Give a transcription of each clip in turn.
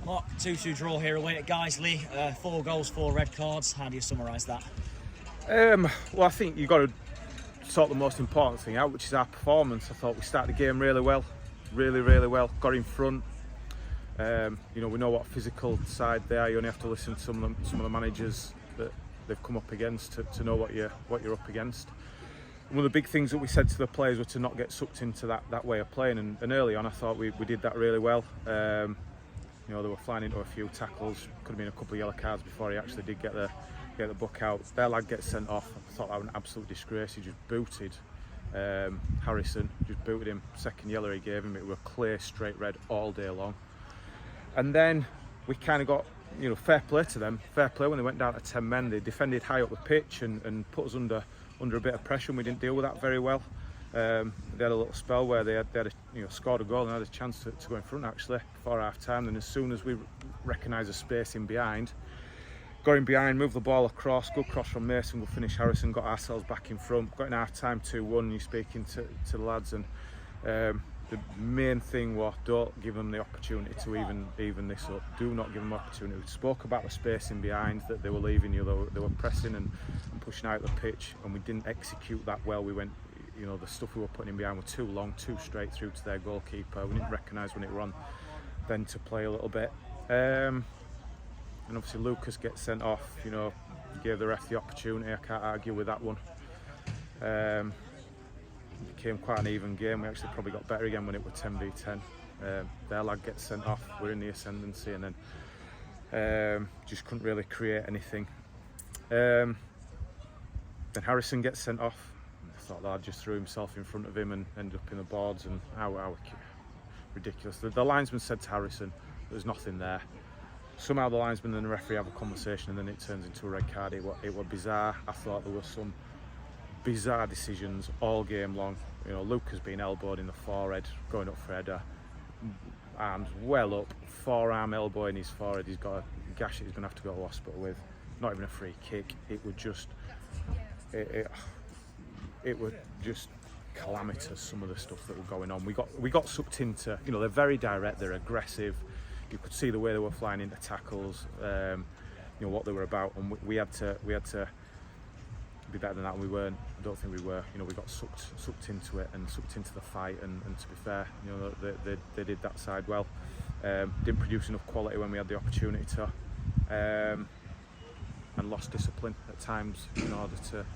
Well, 2-2 draw here away at Guiseley. 4 goals, 4 red cards. How do you summarise that? Well, I think you've got to sort the most important thing out, which is our performance. I thought we started the game really well, really well. Got in front. We know what physical side they are. You only have to listen to some of the managers that they've come up against to know what you're up against. One of the big things that we said to the players were to not get sucked into that way of playing, and early on I thought we did that really well. They were flying into a few tackles. Could have been a couple of yellow cards before he actually did get the book out. Their lad gets sent off. I thought that was an absolute disgrace. He just booted Harrison, just booted him. Second yellow he gave him, it was a clear straight red all day long. And then we kind of got, fair play to them. Fair play when they went down to 10 men. They defended high up the pitch and put us under a bit of pressure, and we didn't deal with that very well. They had a little spell where they had scored a goal and had a chance to go in front actually before half time. And as soon as we recognised a space in behind, got in behind, moved the ball across, good cross from Mason, good finish Harrison, got ourselves back in front, got in half time 2-1. You're speaking to the lads, and the main thing was don't give them the opportunity to even this up. Do not give them the opportunity. We spoke about the space in behind that they were leaving you. They were pressing and pushing out the pitch, and we didn't execute that well. We went, the stuff we were putting in behind were too long, too straight through to their goalkeeper. We didn't recognise when it were on then to play a little bit. And obviously Lucas gets sent off. Gave the ref the opportunity. I can't argue with that one. It became quite an even game. We actually probably got better again when it was 10v10. Their lad gets sent off. We're in the ascendancy, and then just couldn't really create anything. Then Harrison gets sent off. I thought the lad just threw himself in front of him and ended up in the boards, and how ridiculous. The linesman said to Harrison there's nothing there. Somehow the linesman and the referee have a conversation, and then it turns into a red card. It was bizarre. I thought there were some bizarre decisions all game long. Luke has been elbowed in the forehead, going up for header, arms well up, forearm elbow in his forehead. He's got a gash that he's going to have to go to hospital with. Not even a free kick. It was just, it was just calamitous, some of the stuff that were going on. We got sucked into. They're very direct. They're aggressive. You could see the way they were flying into tackles. What they were about, and we had to be better than that, and we weren't. I don't think we were. We got sucked into it and sucked into the fight, and to be fair, they did that side well. Didn't produce enough quality when we had the opportunity to, and lost discipline at times in order to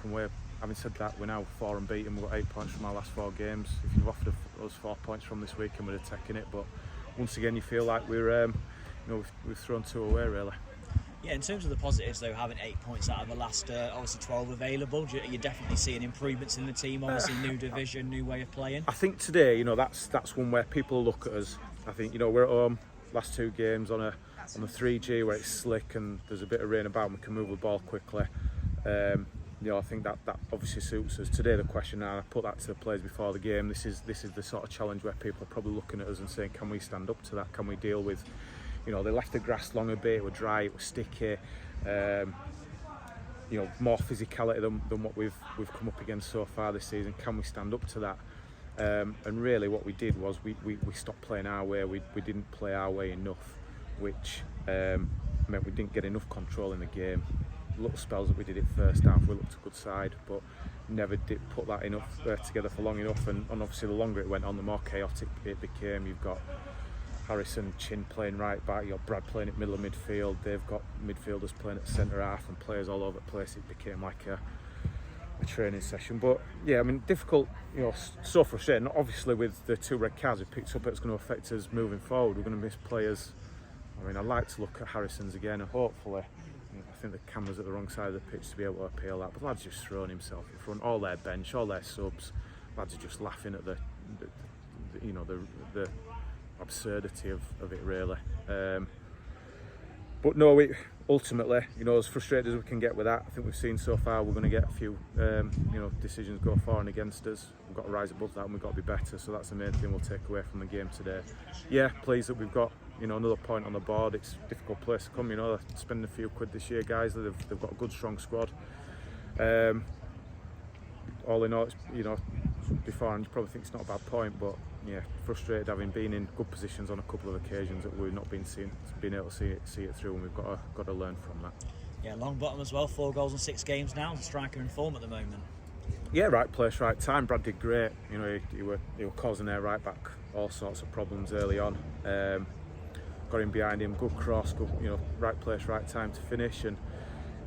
come away. Having said that, we're now 4 unbeaten. We've got 8 points from our last 4 games. If you'd offered us 4 points from this weekend, we'd have taken it, but once again you feel like we're we've thrown 2 away really. Yeah, in terms of the positives though, having 8 points out of the last obviously 12 available, you're definitely seeing improvements in the team. Obviously new division, new way of playing. I think today, that's one where people look at us. I think we're at home, last 2 games on the 3G where it's slick and there's a bit of rain about and we can move the ball quickly. I think that obviously suits us. Today the question, and I put that to the players before the game, this is the sort of challenge where people are probably looking at us and saying, can we stand up to that? Can we deal with, they left the grass long a bit, it was dry, it was sticky, more physicality than what we've come up against so far this season. Can we stand up to that? And really what we did was we stopped playing our way. We didn't play our way enough, which meant we didn't get enough control in the game. Little spells that we did it first half, we looked a good side, but never did put that enough together for long enough, and obviously the longer it went on, the more chaotic it became. You've got Harrison, Chin playing right back, you've got Brad playing at middle of midfield, they've got midfielders playing at centre half and players all over the place. It became like a training session. But yeah, difficult, so frustrating. Obviously with the 2 red cards we picked up, it's going to affect us moving forward. We're going to miss players. I'd like to look at Harrison's again, and hopefully, I think the camera's at the wrong side of the pitch to be able to appeal that, but the lad's just thrown himself in front. All their bench, all their subs, lads are just laughing at the absurdity of it really. But no, ultimately, as frustrated as we can get with that, I think we've seen so far we're going to get a few decisions go for and against us. We've got to rise above that and we've got to be better, so that's the main thing we'll take away from the game today. Yeah, pleased that we've got another point on the board. It's a difficult place to come, they're spending a few quid this year, guys. They've got a good strong squad. All in all, it's, beforehand you probably think it's not a bad point, but frustrated having been in good positions on a couple of occasions that we've not been able to see it through, and we've got to learn from that. Yeah, long bottom as well, 4 goals in 6 games now, striker in form at the moment. Yeah, right place, right time. Brad did great. You know, he were causing their right back all sorts of problems early on. Got him behind him, good cross, good, right place, right time to finish, and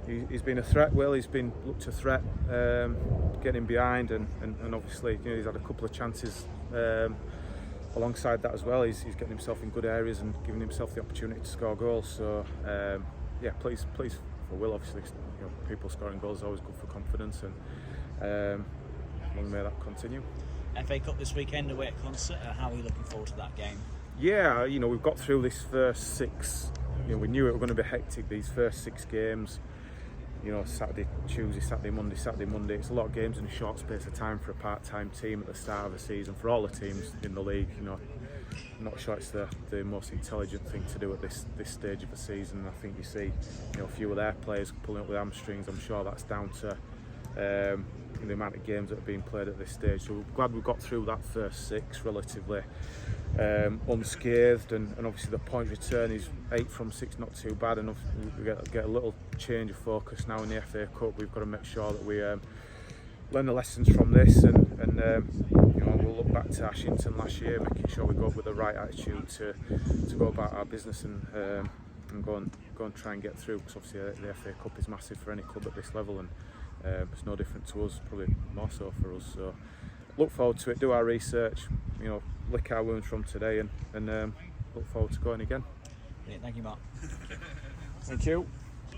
he's been a threat. Will, he's been looked a threat, getting behind, and obviously he's had a couple of chances alongside that as well. He's getting himself in good areas and giving himself the opportunity to score goals. So please for Will, obviously, people scoring goals is always good for confidence, and long may that continue. FA Cup this weekend away at Concert. How are you looking forward to that game? Yeah, we've got through this first 6. We knew it were going to be hectic, these first 6 games. Saturday, Tuesday, Saturday, Monday. It's a lot of games in a short space of time for a part-time team at the start of the season. For all the teams in the league, I'm not sure it's the most intelligent thing to do at this stage of the season. I think you see, a few of their players pulling up with hamstrings. I'm sure that's down to the amount of games that are being played at this stage. So we're glad we got through that first 6 relatively unscathed, and obviously the point return is 8 from 6, not too bad, and we get a little change of focus now in the FA Cup. We've got to make sure that we learn the lessons from this, and we'll look back to Ashington last year, making sure we go with the right attitude to go about our business and go and try and get through, because obviously the FA Cup is massive for any club at this level, and it's no different to us, probably more so for us. So look forward to it, do our research, lick our wounds from today, and look forward to going again. Thank you, Mark. Thank you.